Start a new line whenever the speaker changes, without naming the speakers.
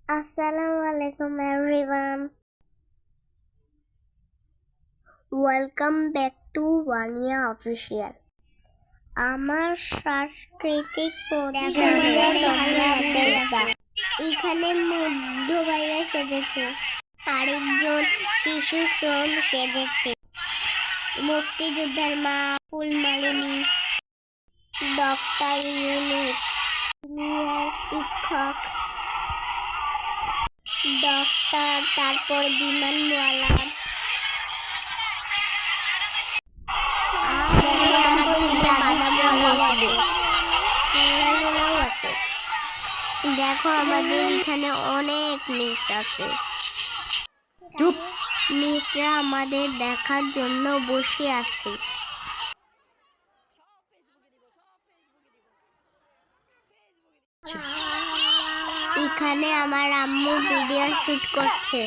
Assalamu alaikum everyone. Welcome back to Vania Official. আমার সাংস্কৃতিক এখানে মধ্য ভাইয়া সেজেছে, আরেকজন শিশু শ্রম সেজেছে, মুক্তিযোদ্ধার মা ফুলমালিনী, ডক্টর ইউনিট, শিক্ষক ডক্টর, তারপর বিমানওয়ালা, দেখো আমাদের এখানে অনেক মিস আছে। মিসরা আমাদের দেখার জন্য বসে আছে। এখানে আমার আম্মু ভিডিও শুট করছে।